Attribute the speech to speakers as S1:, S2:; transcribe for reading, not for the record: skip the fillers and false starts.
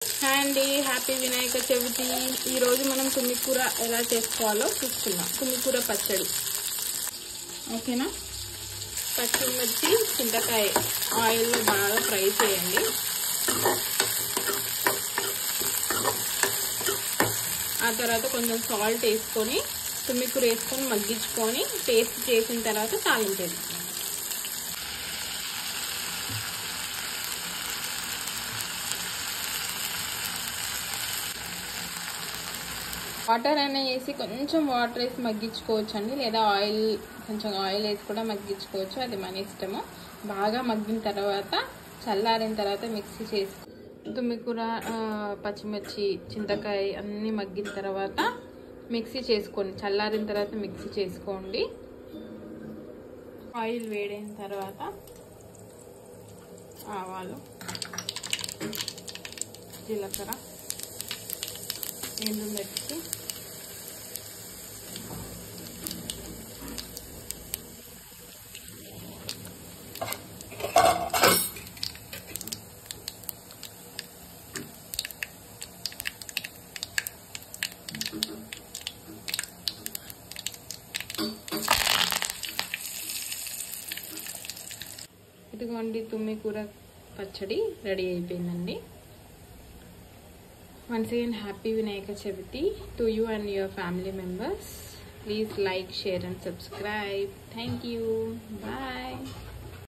S1: Hi అండి, happy Vinayaka Chavithi. ఈరోజు మనం తుమ్మికూర ఎలా చేసుకోవాలో చూసుకుందాం. తుమ్మికూర పచ్చడి ఓకేనా. పచ్చిమిర్చి, చింతకాయ ఆయిల్లో బాగా ఫ్రై చేయండి. ఆ తర్వాత కొంచెం సాల్ట్ వేసుకొని తుమ్మికూర వేసుకొని మగ్గించుకొని పేస్ట్ చేసిన తర్వాత తాలింపు. వాటర్ అయినా వేసి కొంచెం వాటర్ వేసి మగ్గించుకోవచ్చు అండి, లేదా కొంచెం ఆయిల్ వేసి కూడా మగ్గించుకోవచ్చు, అది మన ఇష్టము. బాగా మగ్గిన తర్వాత చల్లారిన తర్వాత మిక్సీ చేసుకో. తుమ్మికూర, పచ్చిమిర్చి, చింతకాయ అన్నీ మగ్గిన తర్వాత మిక్సీ చేసుకోండి. చల్లారిన తర్వాత మిక్సీ చేసుకోండి. ఆయిల్ వేడైన తర్వాత ఆవాలు, జీలకర్ర, ఎండుమిర్చి, ఇదిగోండి తుమ్మికూర పచ్చడి రెడీ అయిపోయిందండి. Once again, happy Vinayaka Chaviti to you and your family members. Please like, share and subscribe. Thank you. Bye.